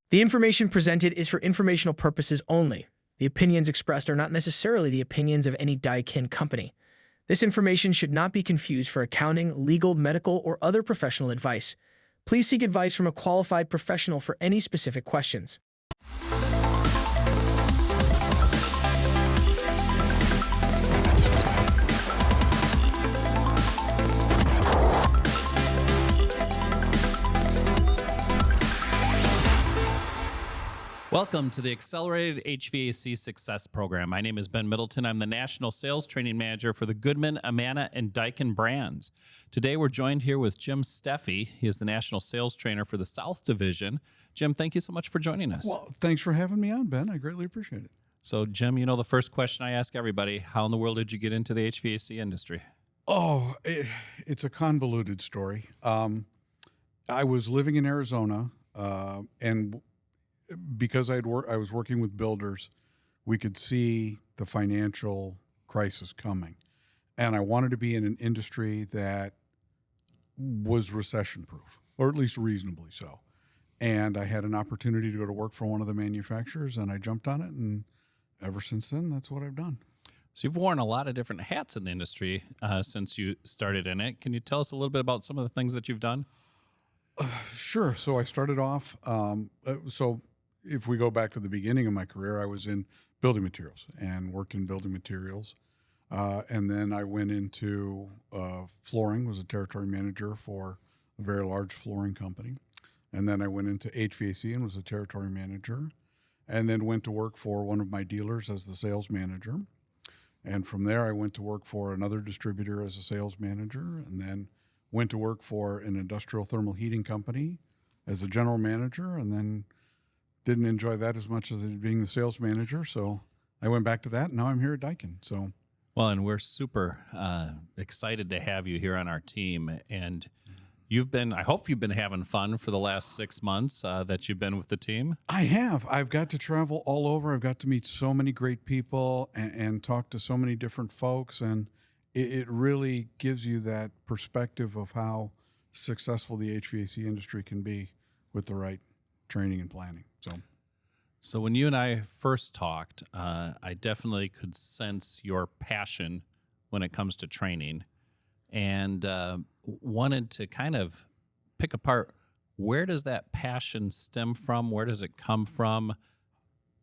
The information presented is for informational purposes only. The opinions expressed are not necessarily the opinions of any Daikin company. This information should not be confused for accounting, legal, medical, or other professional advice. Please seek advice from a qualified professional for any specific questions. Welcome to the Accelerated HVAC Success program. My name is Ben Middleton. I'm the National Sales Training Manager for the Goodman, Amana, and Daikin brands. Today, we're joined here with Jim Steffey. He is the National Sales Trainer for the South Division. Jim, thank you so much for joining us. Well, thanks for having me on, Ben. I greatly appreciate it. So, Jim, you know the first question I ask everybody, how in the world did you get into the HVAC industry? It's a convoluted story. I was living in Arizona, and because I was working with builders, we could see the financial crisis coming. And I wanted to be in an industry that was recession-proof, or at least reasonably so. And I had an opportunity to go to work for one of the manufacturers, and I jumped on it. And ever since then, that's what I've done. So you've worn a lot of different hats in the industry since you started in it. Can you tell us a little bit about some of the things that you've done? Sure. So I started off, if we go back to the beginning of my career, I was in building materials and worked in building materials. And then I went into flooring, was a territory manager for a very large flooring company. And then I went into HVAC and was a territory manager. And then went to work for one of my dealers as the sales manager. And from there, I went to work for another distributor as a sales manager. And then went to work for an industrial thermal heating company as a general manager. And then didn't enjoy that as much as being the sales manager, so I went back to that, and now I'm here at Daikin. So, well, and we're super excited to have you here on our team. And I hope you've been having fun for the last 6 months that you've been with the team. I have. I've got to travel all over. I've got to meet so many great people and talk to so many different folks, and it really gives you that perspective of how successful the HVAC industry can be with the right training and planning. So when you and I first talked, I definitely could sense your passion when it comes to training, and wanted to kind of pick apart, where does that passion stem from? Where does it come from?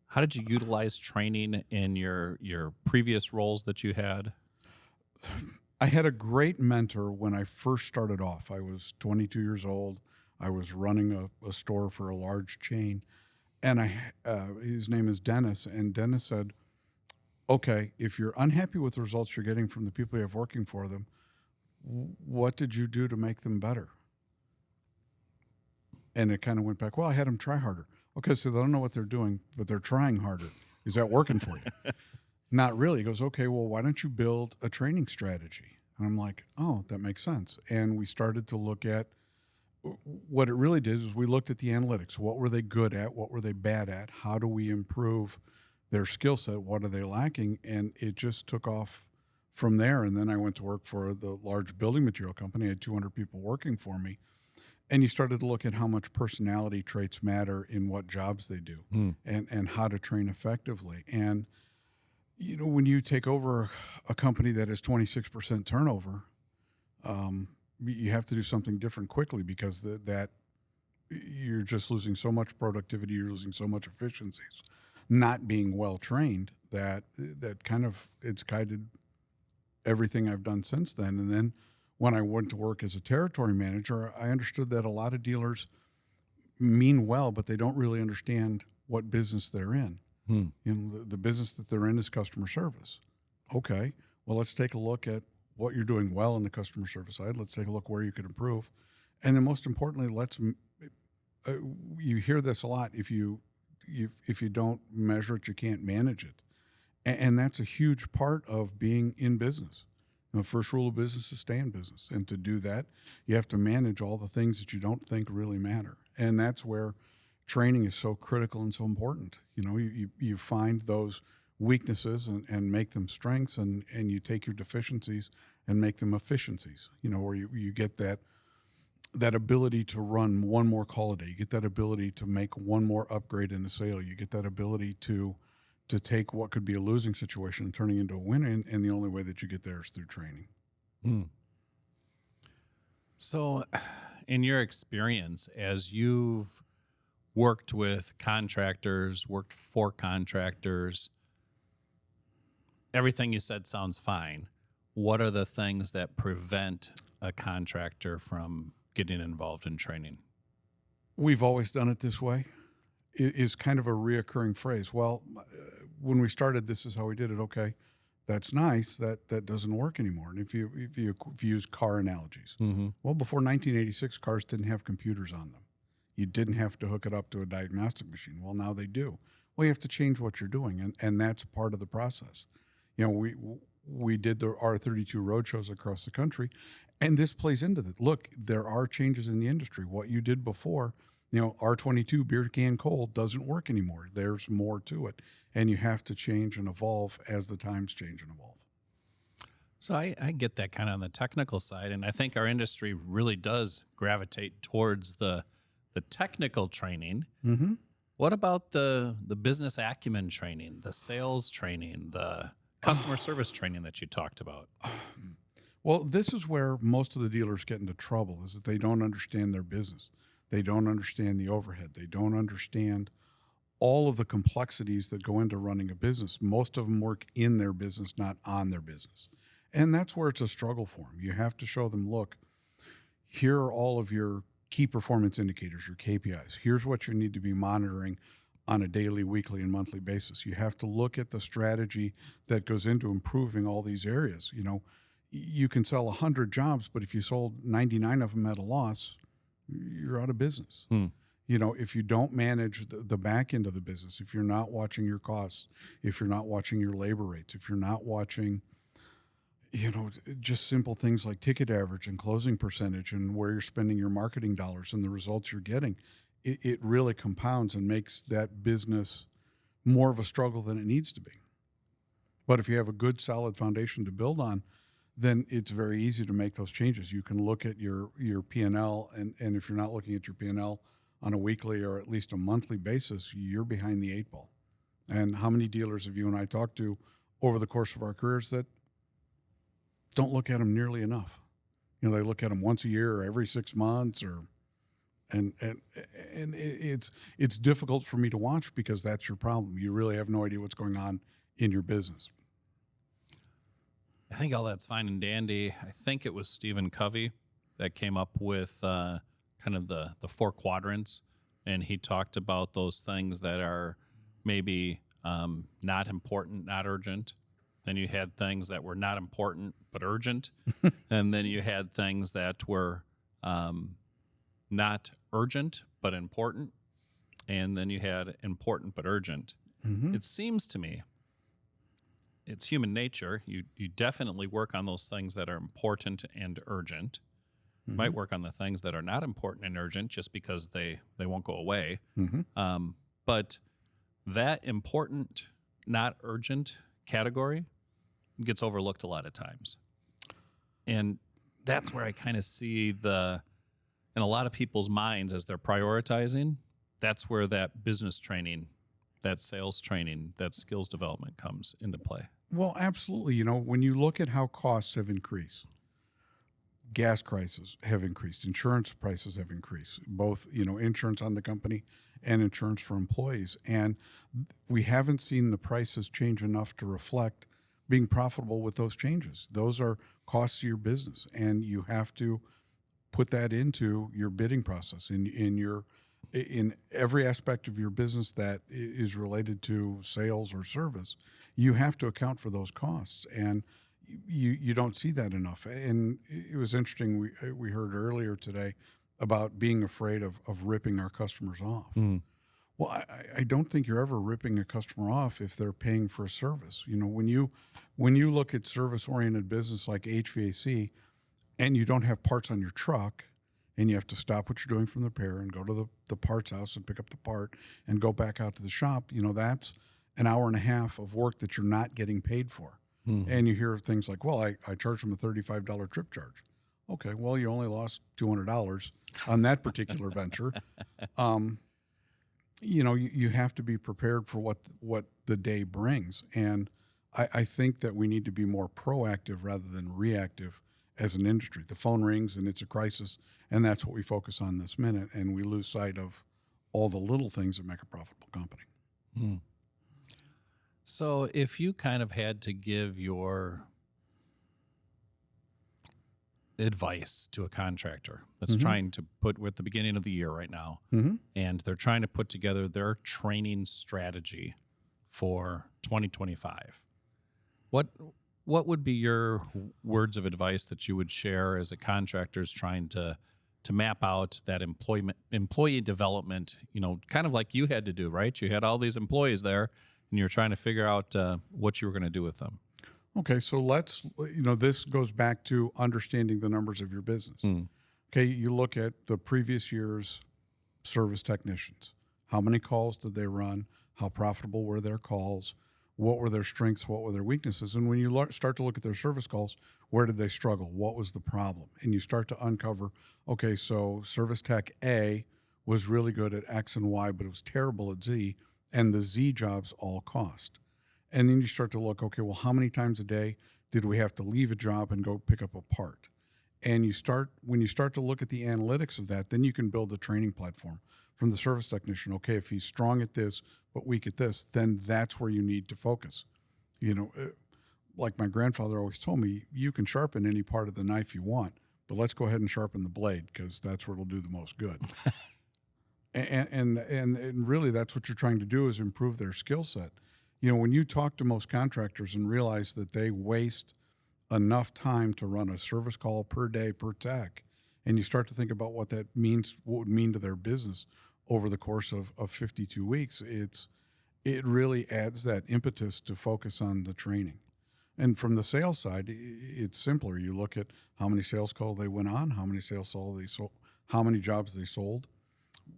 How did you utilize training in your previous roles that you had? I had a great mentor when I first started off. I was 22 years old. I was running a store for a large chain, and his name is Dennis, and Dennis said, okay, if you're unhappy with the results you're getting from the people you have working for them, what did you do to make them better? And it kind of went back, well, I had them try harder. Okay, so they don't know what they're doing, but they're trying harder. Is that working for you? Not really. He goes, okay, well, why don't you build a training strategy? And I'm like, oh, that makes sense. And we started to look at what it really did is we looked at the analytics. What were they good at? What were they bad at? How do we improve their skill set? What are they lacking? And it just took off from there. And then I went to work for the large building material company. I had 200 people working for me. And you started to look at how much personality traits matter in what jobs they do and how to train effectively. And, you know, when you take over a company that has 26% turnover, you have to do something different quickly because that you're just losing so much productivity, you're losing so much efficiencies, not being well trained that kind of it's guided everything I've done since then. And then when I went to work as a territory manager, I understood that a lot of dealers mean well, but they don't really understand what business they're in. You know, the business that they're in is customer service. Okay, well, let's take a look at what you're doing well in the customer service side. Let's take a look where you could improve. And then most importantly, you hear this a lot, if you don't measure it, you can't manage it. And that's a huge part of being in business. The first rule of business is stay in business. And to do that, you have to manage all the things that you don't think really matter. And that's where training is so critical and so important. You know, you find those weaknesses and make them strengths, and you take your deficiencies and make them efficiencies, you know, where you get that that ability to run one more call a day. You get that ability to make one more upgrade in a sale. You get that ability to take what could be a losing situation and turning into a win. And the only way that you get there is through training. Mm. So, in your experience, as you've worked with contractors, worked for contractors, everything you said sounds fine. What are the things that prevent a contractor from getting involved in training? We've always done it this way. It is kind of a reoccurring phrase. Well, when we started, this is how we did it. Okay, that's nice. That doesn't work anymore. And if you use car analogies, well, before 1986, cars didn't have computers on them. You didn't have to hook it up to a diagnostic machine. Well, now they do. Well, you have to change what you're doing, and that's part of the process. You know, we did the R32 road shows across the country, and this plays into that. Look, there are changes in the industry. What you did before, you know, R22 beer can cold doesn't work anymore. There's more to it, and you have to change and evolve as the times change and evolve. So I get that kind of on the technical side, and I think our industry really does gravitate towards the technical training. What about the business acumen training, the sales training, the customer service training that you talked about? Well, this is where most of the dealers get into trouble, is that they don't understand their business. They don't understand the overhead. They don't understand all of the complexities that go into running a business. Most of them work in their business, not on their business. And that's where it's a struggle for them. You have to show them, look, here are all of your key performance indicators, your KPIs. Here's what you need to be monitoring on a daily, weekly, and monthly basis. You have to look at the strategy that goes into improving all these areas. You know, you can sell 100 jobs, but if you sold 99 of them at a loss, you're out of business. You know, if you don't manage the back end of the business, if you're not watching your costs, if you're not watching your labor rates, if you're not watching, you know, just simple things like ticket average and closing percentage and where you're spending your marketing dollars and the results you're getting, it really compounds and makes that business more of a struggle than it needs to be. But if you have a good, solid foundation to build on, then it's very easy to make those changes. You can look at your P&L, and if you're not looking at your P&L on a weekly or at least a monthly basis, you're behind the eight ball. And how many dealers have you and I talked to over the course of our careers that don't look at them nearly enough? You know, they look at them once a year or every 6 months, and it's difficult for me to watch because that's your problem. You really have no idea what's going on in your business. I think all that's fine and dandy. I think it was Stephen Covey that came up with kind of the 4 quadrants, and he talked about those things that are maybe not important, not urgent. Then you had things that were not important but urgent, and then you had things that were not urgent but important, and then you had important but urgent. It seems to me it's human nature. You definitely work on those things that are important and urgent. You might work on the things that are not important and urgent just because they won't go away. But that important, not urgent category gets overlooked a lot of times. And that's where I kind of see in a lot of people's minds as they're prioritizing, that's where that business training, that sales training, that skills development comes into play. Well, absolutely. You know, when you look at how costs have increased, gas prices have increased, insurance prices have increased, both, you know, insurance on the company and insurance for employees. And we haven't seen the prices change enough to reflect being profitable with those changes. Those are costs to your business, and you have to put that into your bidding process in every aspect of your business that is related to sales or service. You have to account for those costs, and you don't see that enough. And it was interesting. We heard earlier today about being afraid of ripping our customers off. Well, I don't think you're ever ripping a customer off if they're paying for a service. You know, when you look at service-oriented business like HVAC, and you don't have parts on your truck, and you have to stop what you're doing from the repair and go to the parts house and pick up the part and go back out to the shop, you know, that's an hour and a half of work that you're not getting paid for. And you hear things like, well, I charge them a $35 trip charge. Okay, well, you only lost $200 on that particular venture. You have to be prepared for what the day brings. And I think that we need to be more proactive rather than reactive as an industry. The phone rings and it's a crisis, and that's what we focus on this minute, and we lose sight of all the little things that make a profitable company. Hmm. So if you kind of had to give your advice to a contractor that's trying to put, we're at the beginning of the year right now, and they're trying to put together their training strategy for 2025, what would be your words of advice that you would share as a contractor's trying to map out that employee development, kind of like you had to do, right? You had all these employees there and you're trying to figure out what you were going to do with them. Okay, so this goes back to understanding the numbers of your business. Okay, you look at the previous year's service technicians. How many calls did they run? How profitable were their calls? What were their strengths? What were their weaknesses? And when you start to look at their service calls, where did they struggle? What was the problem? And you start to uncover, okay, so service tech A was really good at X and Y, but it was terrible at Z, and the Z jobs all cost. And then you start to look, okay, well, how many times a day did we have to leave a job and go pick up a part? And when you start to look at the analytics of that, then you can build a training platform from the service technician. Okay, if he's strong at this, but weak at this, then that's where you need to focus. Like my grandfather always told me, you can sharpen any part of the knife you want, but let's go ahead and sharpen the blade because that's where it'll do the most good. and really that's what you're trying to do is improve their skill set. When you talk to most contractors and realize that they waste enough time to run a service call per day per tech, and you start to think about what that means, what would mean to their business over the course of 52 weeks, it really adds that impetus to focus on the training. And from the sales side, it's simpler. You look at how many sales calls they went on, how many how many jobs they sold,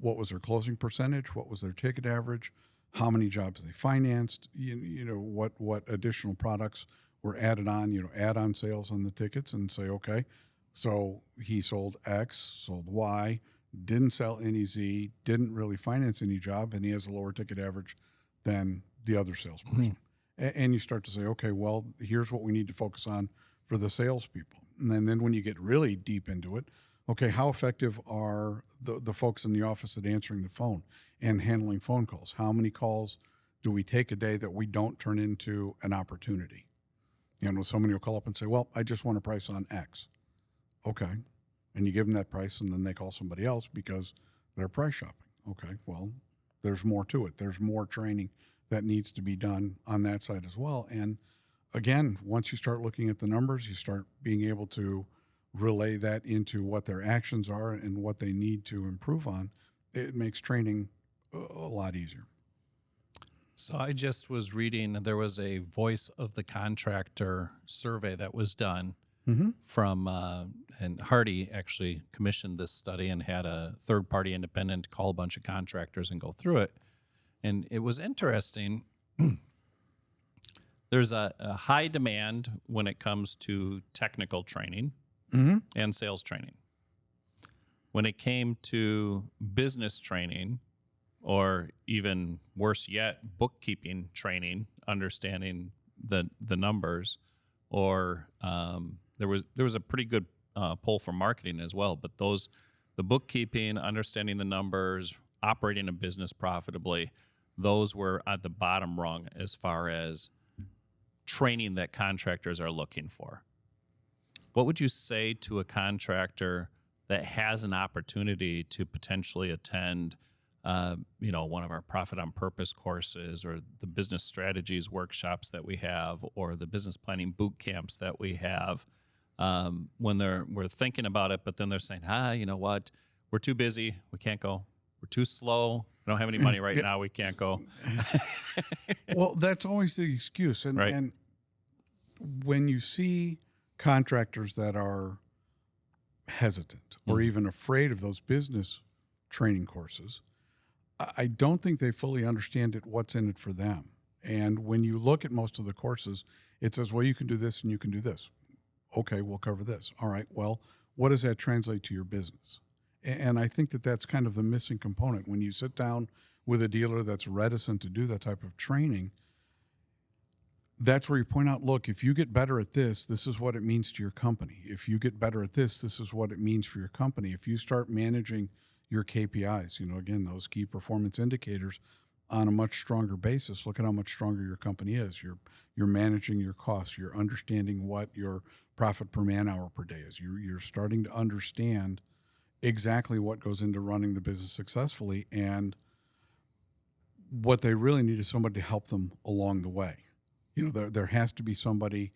what was their closing percentage, what was their ticket average, how many jobs they financed, what additional products were added on, add-on sales on the tickets, and say, okay, so he sold X, sold Y, didn't sell any Z, didn't really finance any job, and he has a lower ticket average than the other salesperson. And you start to say, okay, well, here's what we need to focus on for the salespeople. And then when you get really deep into it, okay, how effective are the folks in the office at answering the phone and handling phone calls? How many calls do we take a day that we don't turn into an opportunity? Somebody will call up and say, well, I just want a price on X. Okay. And you give them that price, and then they call somebody else because they're price shopping. Okay, well, there's more to it. There's more training that needs to be done on that side as well. And again, once you start looking at the numbers, you start being able to relay that into what their actions are and what they need to improve on. It makes training a lot easier. So I just was reading, there was a voice of the contractor survey that was done from, and Hardy actually commissioned this study and had a third-party independent call a bunch of contractors and go through it. And it was interesting. There's a high demand when it comes to technical training and sales training. When it came to business training, or even worse yet, bookkeeping training, understanding the numbers, or there was a pretty good poll for marketing as well. But the bookkeeping, understanding the numbers, operating a business profitably, those were at the bottom rung as far as training that contractors are looking for. What would you say to a contractor that has an opportunity to potentially attend one of our Profit on Purpose courses, or the business strategies workshops that we have, or the business planning boot camps that we have, when we're thinking about it, but then they're saying, you know what, we're too busy, we can't go. We're too slow, we don't have any money right now, we can't go. Well, that's always the excuse. Right. And when you see contractors that are hesitant or even afraid of those business training courses, I don't think they fully understand what's in it for them. And when you look at most of the courses, it says, well, you can do this and you can do this. Okay, we'll cover this. All right, well, what does that translate to your business? And I think that that's kind of the missing component. When you sit down with a dealer that's reticent to do that type of training, that's where you point out, look, if you get better at this, this is what it means to your company. If you get better at this, this is what it means for your company. If you start managing your KPIs, again, those key performance indicators on a much stronger basis, look at how much stronger your company is. You're managing your costs. You're understanding what your profit per man hour per day is. You're starting to understand exactly what goes into running the business successfully, and what they really need is somebody to help them along the way. There has to be somebody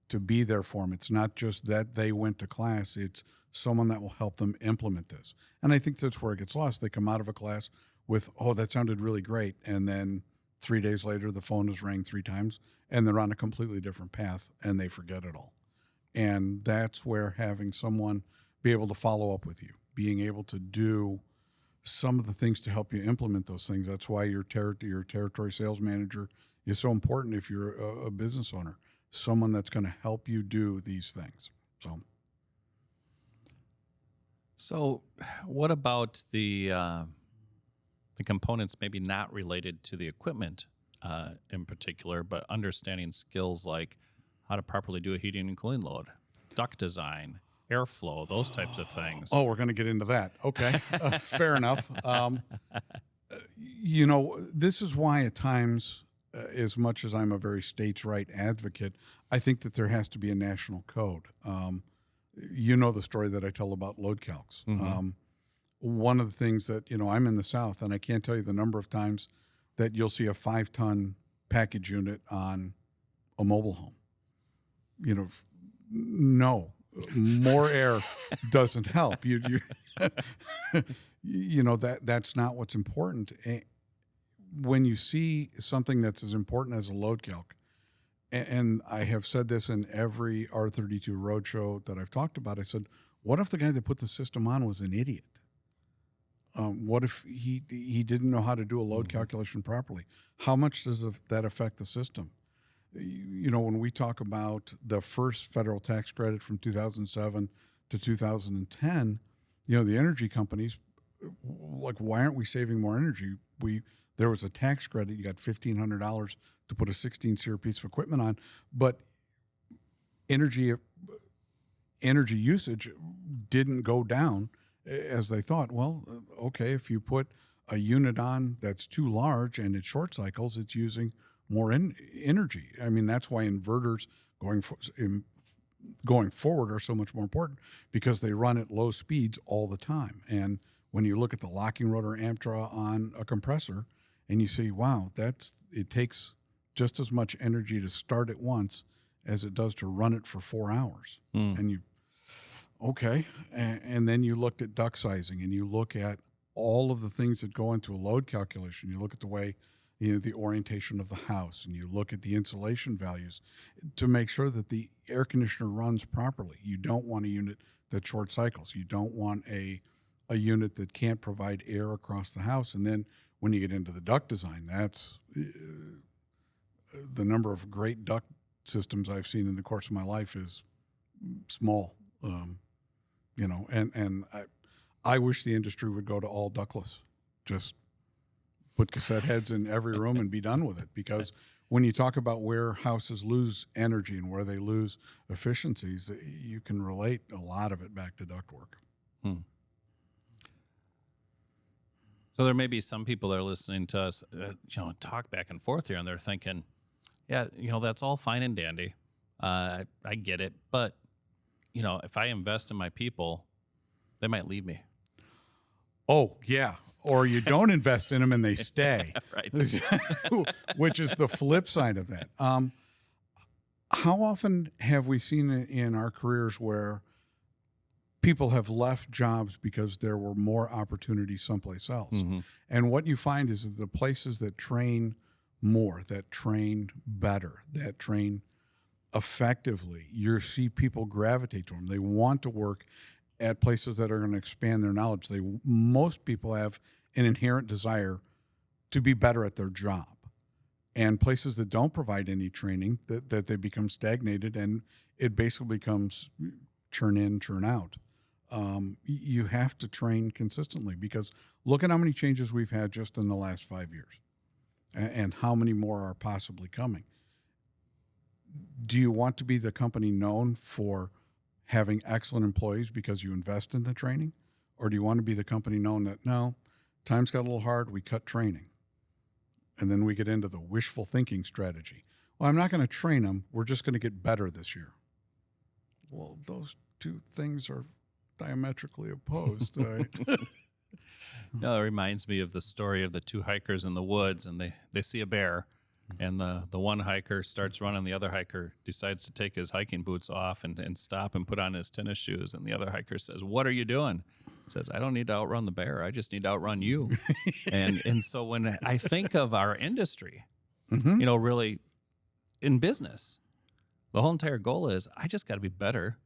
to be there for them. It's not just that they went to class. It's someone that will help them implement this. And I think that's where it gets lost. They come out of a class with, oh, that sounded really great. And then 3 days later, the phone has rang 3 times and they're on a completely different path and they forget it all. And that's where having someone be able to follow up with you, being able to do some of the things to help you implement those things. That's why your territory sales manager is so important if you're a business owner, someone that's going to help you do these things. So what about the components maybe not related to the equipment in particular, but understanding skills like how to properly do a heating and cooling load, duct design, airflow, those types of things? Oh, we're going to get into that. Okay, fair enough. This is why at times, as much as I'm a very states' right advocate, I think that there has to be a national code. The story that I tell about load calcs. Mm-hmm. One of the things that, I'm in the South, and I can't tell you the number of times that you'll see a 5-ton package unit on a mobile home. No, more air doesn't help. That's not what's important. When you see something that's as important as a load calc, and I have said this in every R32 roadshow that I've talked about, I said, what if the guy that put the system on was an idiot? What if he didn't know how to do a load calculation properly? How much does that affect the system? When we talk about the first federal tax credit from 2007 to 2010, the energy companies, like, why aren't we saving more energy? There was a tax credit. You got $1,500 to put a 16-SEER piece of equipment on, but energy usage didn't go down as they thought. Well, okay, if you put a unit on that's too large and it short cycles, it's using more energy. I mean, that's why inverters going forward are so much more important, because they run at low speeds all the time. And when you look at the locking rotor amp draw on a compressor, and you see, wow, it takes just as much energy to start it once as it does to run it for 4 hours. And and then you looked at duct sizing, and you look at all of the things that go into a load calculation. You look at the way, the orientation of the house, and you look at the insulation values to make sure that the air conditioner runs properly. You don't want a unit that short cycles. You don't want a unit that can't provide air across the house. And then when you get into the duct design, that's the number of great duct systems I've seen in the course of my life is small. And I wish the industry would go to all ductless. Just put cassette heads in every room and be done with it. Because when you talk about where houses lose energy and where they lose efficiencies, you can relate a lot of it back to ductwork. So there may be some people that are listening to us, talk back and forth here, and they're thinking, yeah, that's all fine and dandy. I get it. But, if I invest in my people, they might leave me. Oh, yeah. Or you don't invest in them and they stay. Right. Which is the flip side of that. How often have we seen in our careers where people have left jobs because there were more opportunities someplace else? Mm-hmm. And what you find is that the places that train more, that train better, that train effectively, you see people gravitate to them. They want to work at places that are going to expand their knowledge. Most people have an inherent desire to be better at their job. And places that don't provide any training, that they become stagnated, and it basically becomes churn in, churn out. You have to train consistently, because look at how many changes we've had just in the last 5 years, and how many more are possibly coming. Do you want to be the company known for having excellent employees because you invest in the training? Or do you want to be the company known that, no, times got a little hard, we cut training? And then we get into the wishful thinking strategy. Well, I'm not going to train them. We're just going to get better this year. Well, those two things are diametrically opposed. No, it reminds me of the story of the two hikers in the woods, and they see a bear, and the one hiker starts running. The other hiker decides to take his hiking boots off and stop and put on his tennis shoes. And the other hiker says, "What are you doing?" He says, "I don't need to outrun the bear. I just need to outrun you." and so when I think of our industry, really in business, the whole entire goal is I just got to be better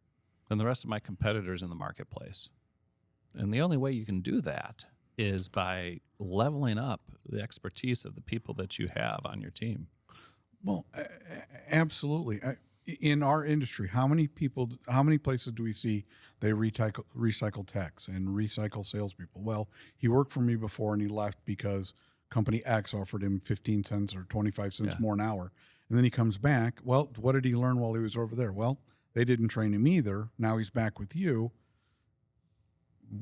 than the rest of my competitors in the marketplace. And the only way you can do that is by leveling up the expertise of the people that you have on your team. Well, absolutely. In our industry, how many places do we see they recycle techs and recycle salespeople? Well, he worked for me before and he left because company X offered him 15 cents or 25 cents more an hour. And then he comes back. Well, what did he learn while he was over there? Well, they didn't train him either. Now he's back with you.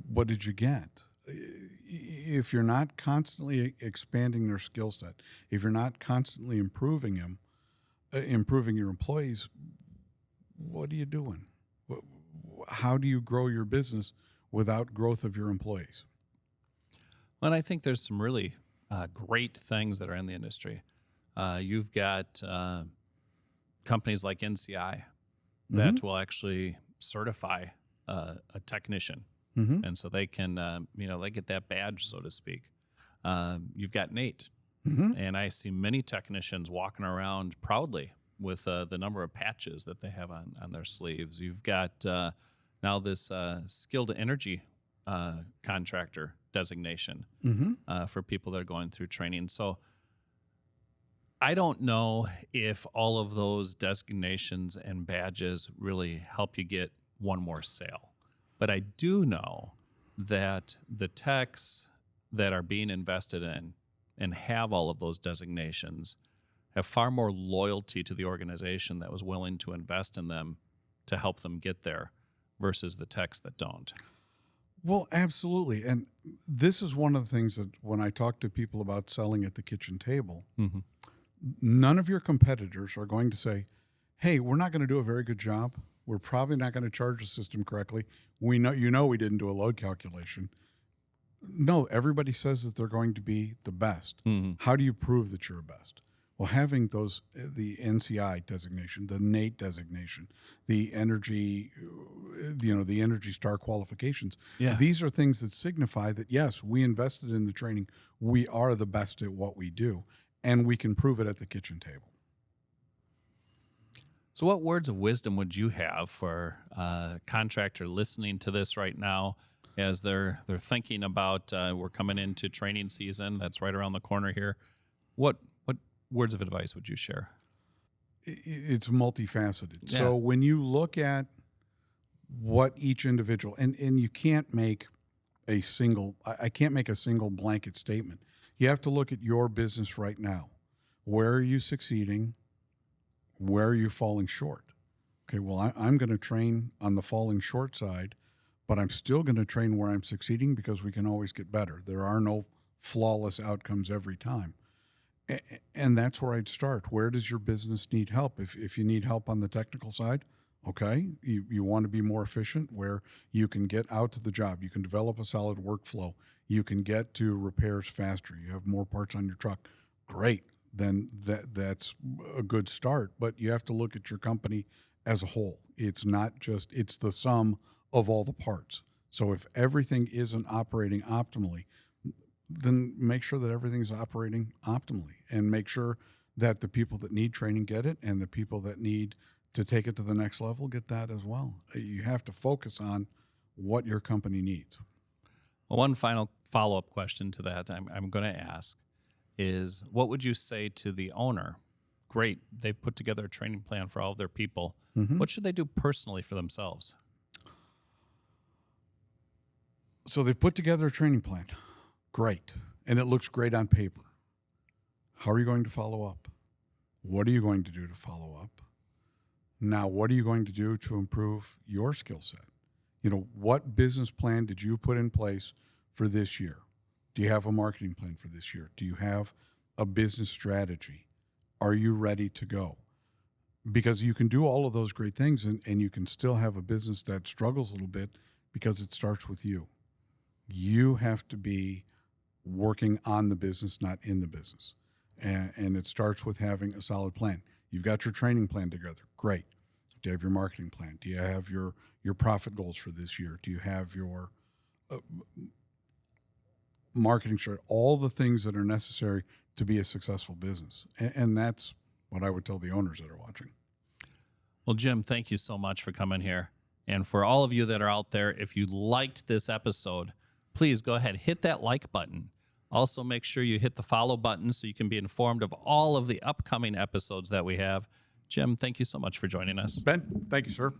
What did you get? If you're not constantly expanding their skill set, if you're not constantly improving your employees, what are you doing? How do you grow your business without growth of your employees? Well, and I think there's some really great things that are in the industry. You've got companies like NCI that will actually certify a technician. And so they can, they get that badge, so to speak. You've got Nate, and I see many technicians walking around proudly with the number of patches that they have on their sleeves. You've got now this skilled energy contractor designation for people that are going through training. So I don't know if all of those designations and badges really help you get one more sale. But I do know that the techs that are being invested in and have all of those designations have far more loyalty to the organization that was willing to invest in them to help them get there versus the techs that don't. Well, absolutely. And this is one of the things that when I talk to people about selling at the kitchen table, none of your competitors are going to say, hey, we're not going to do a very good job. We're probably not going to charge the system correctly. We know we didn't do a load calculation. No, everybody says that they're going to be the best. How do you prove that you're best? Well, having the NCI designation, the NATE designation, the energy, the Energy Star qualifications. These are things that signify that, yes, we invested in the training. We are the best at what we do, and we can prove it at the kitchen table. So what words of wisdom would you have for a contractor listening to this right now as they're thinking about we're coming into training season that's right around the corner here? What words of advice would you share? It's multifaceted. Yeah. So when you look at what each individual, and you can't make I can't make a single blanket statement. You have to look at your business right now. Where are you succeeding? Where are you falling short? Okay, well, I'm going to train on the falling short side, but I'm still going to train where I'm succeeding because we can always get better. There are no flawless outcomes every time. And that's where I'd start. Where does your business need help? If you need help on the technical side, okay, you want to be more efficient where you can get out to the job. You can develop a solid workflow. You can get to repairs faster. You have more parts on your truck. Great. Then that's a good start. But you have to look at your company as a whole. It's not just, it's the sum of all the parts. So if everything isn't operating optimally, then make sure that everything's operating optimally and make sure that the people that need training get it and the people that need to take it to the next level get that as well. You have to focus on what your company needs. Well, one final follow-up question to that I'm going to ask is, what would you say to the owner? Great, they put together a training plan for all of their people. What should they do personally for themselves? So they put together a training plan. Great. And it looks great on paper. How are you going to follow up? What are you going to do to follow up? Now, what are you going to do to improve your skill set? What business plan did you put in place for this year? Do you have a marketing plan for this year? Do you have a business strategy? Are you ready to go? Because you can do all of those great things and you can still have a business that struggles a little bit because it starts with you. You have to be working on the business, not in the business. And it starts with having a solid plan. You've got your training plan together. Great. Do you have your marketing plan? Do you have your profit goals for this year? Do you have your marketing strategy? All the things that are necessary to be a successful business. And that's what I would tell the owners that are watching. Well, Jim, thank you so much for coming here. And for all of you that are out there, if you liked this episode, please go ahead, hit that like button. Also, make sure you hit the follow button so you can be informed of all of the upcoming episodes that we have. Jim, thank you so much for joining us. Ben, thank you, sir.